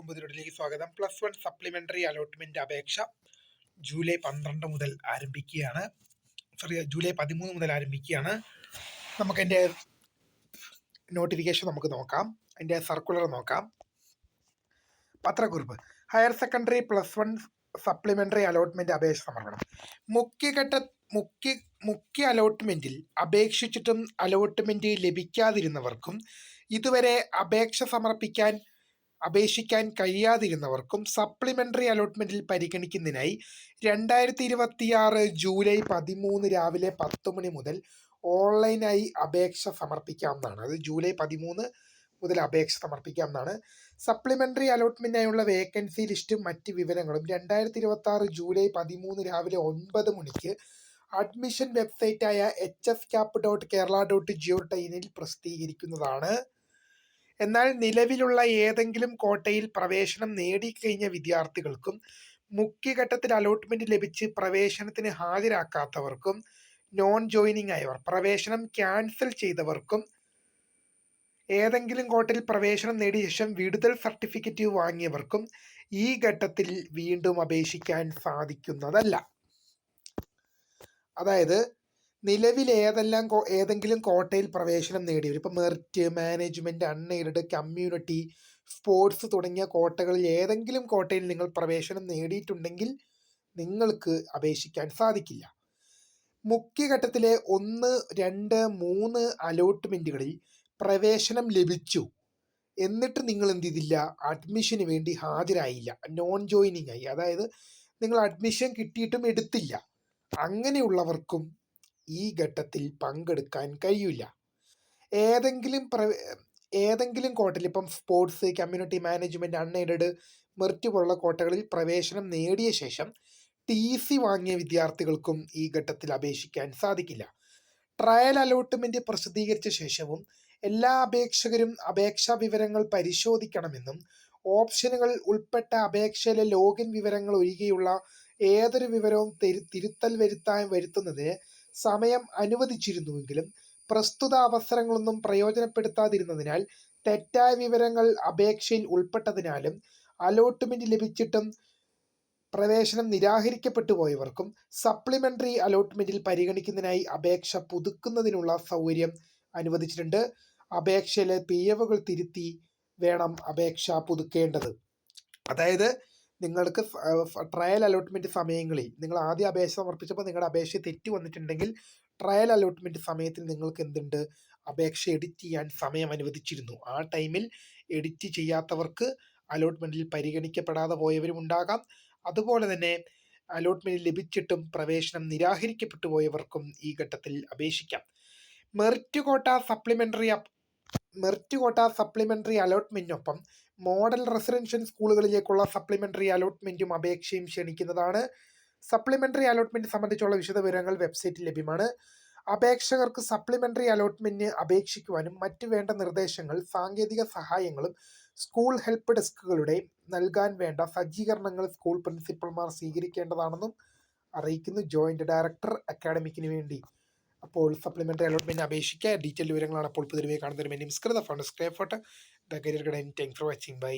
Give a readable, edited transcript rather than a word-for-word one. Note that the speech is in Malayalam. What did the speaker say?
എല്ലാവർക്കും പുതിയൊരിലേക്ക് സ്വാഗതം. +1 സപ്ലിമെന്ററി അലോട്ട്മെന്റ് അപേക്ഷ ജൂലൈ 12 മുതൽ ആരംഭിക്കുകയാണ്. ജൂലൈ 13 മുതൽ ആരംഭിക്കുകയാണ്. നമുക്കതിൻ്റെ നോട്ടിഫിക്കേഷൻ നമുക്ക് നോക്കാം, അതിൻ്റെ സർക്കുലർ നോക്കാം. പത്രക്കുറിപ്പ്: ഹയർ സെക്കൻഡറി +1 സപ്ലിമെന്ററി അലോട്ട്മെന്റ് അപേക്ഷ സമർപ്പണം. മുഖ്യ അലോട്ട്മെന്റിൽ അപേക്ഷിച്ചിട്ടും അലോട്ട്മെന്റ് ലഭിക്കാതിരുന്നവർക്കും ഇതുവരെ അപേക്ഷിക്കാൻ കഴിയാതിരുന്നവർക്കും സപ്ലിമെന്ററി അലോട്ട്മെന്റിൽ പരിഗണിക്കുന്നതിനായി 2026 ജൂലൈ 13 രാവിലെ 10 മണി മുതൽ ഓൺലൈനായി അപേക്ഷ സമർപ്പിക്കാവുന്നതാണ്. അത് ജൂലൈ 13 മുതൽ അപേക്ഷ സമർപ്പിക്കാവുന്നതാണ്. സപ്ലിമെന്ററി അലോട്ട്മെന്റിനായുള്ള വേക്കൻസി ലിസ്റ്റും മറ്റ് വിവരങ്ങളും 2026 ജൂലൈ 13 രാവിലെ 9 മണിക്ക് അഡ്മിഷൻ വെബ്സൈറ്റായ hfcap.kerala.go.in പ്രസിദ്ധീകരിക്കുന്നതാണ്. എന്നാൽ നിലവിലുള്ള ഏതെങ്കിലും കോട്ടയിൽ പ്രവേശനം നേടിക്കഴിഞ്ഞ വിദ്യാർത്ഥികൾക്കും മുഖ്യഘട്ടത്തിൽ അലോട്ട്മെന്റ് ലഭിച്ച് പ്രവേശനത്തിന് ഹാജരാക്കാത്തവർക്കും നോൺ ജോയിനിങ് ആയവർ, പ്രവേശനം ക്യാൻസൽ ചെയ്തവർക്കും ഏതെങ്കിലും കോട്ടയിൽ പ്രവേശനം നേടിയ ശേഷം വിടുതൽ സർട്ടിഫിക്കറ്റ് വാങ്ങിയവർക്കും ഈ ഘട്ടത്തിൽ വീണ്ടും അപേക്ഷിക്കാൻ സാധിക്കുന്നതല്ല. അതായത് നിലവിൽ ഏതെങ്കിലും കോട്ടയിൽ പ്രവേശനം നേടിയവർ, ഇപ്പോൾ merit, management, unaided, community, sports തുടങ്ങിയ കോട്ടകളിൽ ഏതെങ്കിലും കോട്ടയിൽ നിങ്ങൾ പ്രവേശനം നേടിയിട്ടുണ്ടെങ്കിൽ നിങ്ങൾക്ക് അപേക്ഷിക്കാൻ സാധിക്കില്ല. മുഖ്യഘട്ടത്തിലെ 1, 2, 3 അലോട്ട്മെന്റുകളിൽ പ്രവേശനം ലഭിച്ചു, എന്നിട്ട് നിങ്ങൾ എന്ത് ചെയ്തില്ല, അഡ്മിഷന് വേണ്ടി ഹാജരായില്ല, നോൺ ജോയിനിങ് ആയി, അതായത് നിങ്ങൾ അഡ്മിഷൻ കിട്ടിയിട്ടും എടുത്തില്ല, അങ്ങനെയുള്ളവർക്കും ഈ ഘട്ടത്തിൽ പങ്കെടുക്കാൻ കഴിയില്ല. ഏതെങ്കിലും കോട്ടയിൽ, ഇപ്പം sports, community, management, unaided, merit പോലുള്ള കോട്ടകളിൽ പ്രവേശനം നേടിയ ശേഷം TC വാങ്ങിയ വിദ്യാർത്ഥികൾക്കും ഈ ഘട്ടത്തിൽ അപേക്ഷിക്കാൻ സാധിക്കില്ല. ട്രയൽ അലോട്ട്മെന്റ് പ്രസിദ്ധീകരിച്ച ശേഷവും എല്ലാ അപേക്ഷകരും അപേക്ഷാ വിവരങ്ങൾ പരിശോധിക്കണമെന്നും ഓപ്ഷനുകൾ ഉൾപ്പെട്ട അപേക്ഷയിലെ ലോഗിൻ വിവരങ്ങൾ ഒഴികെയുള്ള ഏതൊരു വിവരവും തിരുത്തൽ വരുത്തുന്നതിന് സമയം അനുവദിച്ചിരുന്നുവെങ്കിലും പ്രസ്തുത അവസരങ്ങളൊന്നും പ്രയോജനപ്പെടുത്താതിരുന്നതിനാൽ തെറ്റായ വിവരങ്ങൾ അപേക്ഷയിൽ ഉൾപ്പെട്ടതിനാലും അലോട്ട്മെന്റ് ലഭിച്ചിട്ടും പ്രവേശനം നിരാകരിക്കപ്പെട്ടു പോയവർക്കും സപ്ലിമെന്ററി അലോട്ട്മെന്റിൽ പരിഗണിക്കുന്നതിനായി അപേക്ഷ പുതുക്കുന്നതിനുള്ള സൗകര്യം അനുവദിച്ചിട്ടുണ്ട്. അപേക്ഷയിലെ പിഴവുകൾ തിരുത്തി വേണം അപേക്ഷ പുതുക്കേണ്ടത്. അതായത് നിങ്ങൾക്ക് ട്രയൽ അലോട്ട്മെന്റ് സമയങ്ങളിൽ നിങ്ങൾ ആദ്യം അപേക്ഷ സമർപ്പിച്ചപ്പോൾ നിങ്ങളുടെ അപേക്ഷ തെറ്റ് വന്നിട്ടുണ്ടെങ്കിൽ ട്രയൽ അലോട്ട്മെന്റ് സമയത്തിൽ നിങ്ങൾക്ക് എന്തുണ്ട്, അപേക്ഷ എഡിറ്റ് ചെയ്യാൻ സമയം അനുവദിച്ചിരുന്നു. ആ ടൈമിൽ എഡിറ്റ് ചെയ്യാത്തവർക്ക് അലോട്ട്മെന്റിൽ പരിഗണിക്കപ്പെടാതെ പോയവരും ഉണ്ടാകാം. അതുപോലെ തന്നെ അലോട്ട്മെന്റ് ലഭിച്ചിട്ടും പ്രവേശനം നിരാകരിക്കപ്പെട്ടു പോയവർക്കും ഈ ഘട്ടത്തിൽ അപേക്ഷിക്കാം. മെറിറ്റ് കോട്ട സപ്ലിമെന്ററി അലോട്ട്മെന്റിനൊപ്പം മോഡൽ റെസിഡൻഷ്യൽ സ്കൂളുകളിലേക്കുള്ള സപ്ലിമെന്ററി അലോട്ട്മെന്റും അപേക്ഷയും ക്ഷണിക്കുന്നതാണ്. സപ്ലിമെന്ററി അലോട്ട്മെന്റ് സംബന്ധിച്ചുള്ള വിശദവിവരങ്ങൾ വെബ്സൈറ്റിൽ ലഭ്യമാണ്. അപേക്ഷകർക്ക് സപ്ലിമെന്ററി അലോട്ട്മെന്റിന് അപേക്ഷിക്കുവാനും മറ്റു വേണ്ട നിർദ്ദേശങ്ങൾ, സാങ്കേതിക സഹായങ്ങളും സ്കൂൾ ഹെൽപ്പ് ഡെസ്കുകളുടെ നൽകാൻ വേണ്ട സജ്ജീകരണങ്ങൾ സ്കൂൾ പ്രിൻസിപ്പൽമാർ സ്വീകരിക്കേണ്ടതാണെന്നും അറിയിക്കുന്നു ജോയിന്റ് ഡയറക്ടർ അക്കാഡമിക്കിന് വേണ്ടി. അപ്പോൾ സപ്ലിമെന്ററി അലോട്ട്മെന്റ് അപേക്ഷിക്കുക. ഡീറ്റെയിൽ വിവരങ്ങളാണ് അപ്പോൾ പുതിയ കാണുന്നതിന് വേണ്ടി മിസ്കൃത ഫോൺ സ്ക്രൈബ് ഫോട്ടോ the career guide. Thanks for watching. By.